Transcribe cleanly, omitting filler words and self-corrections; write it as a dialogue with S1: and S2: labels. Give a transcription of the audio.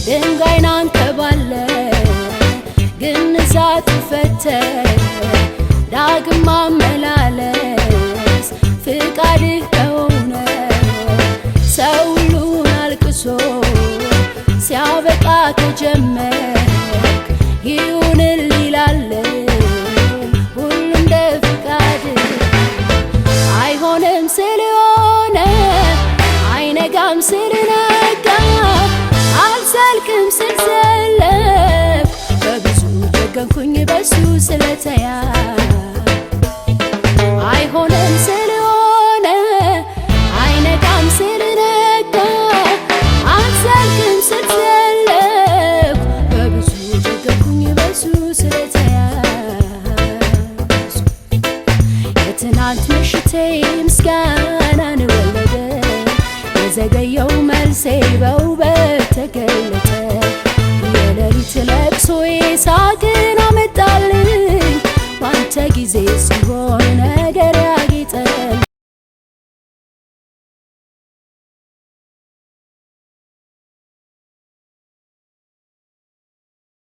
S1: ድንጋይን አንከባለ ግን እሳት ፈተን ዳግም ማመላለስ ፍቃድህ ከሆነ ሰው ሁሉ አልቅሶ ሲያበቃ ከጀመርክ ይሁንልህ ይላል ሁሉ እንደ ፍቃድህ። አይሆንም ስለሆነ አይነጋም ስለነጋ አልዘልቅም ስልዘለቅ በብዙ ደገምኩኝ በሱ ስለተያዘ። አይሆንም ስለሆነ አይነጋም ስለነጋ አልዘልቅም ስልዘለቅ በብዙ ደገምኩኝ በሱ ስለተያዘ። የትናንት ምሽቴ ምስጋናን ወለደ የዘገየው መልሴ በውበት ተገለጠ የሌሊት ለቅሶዬ ሳቅን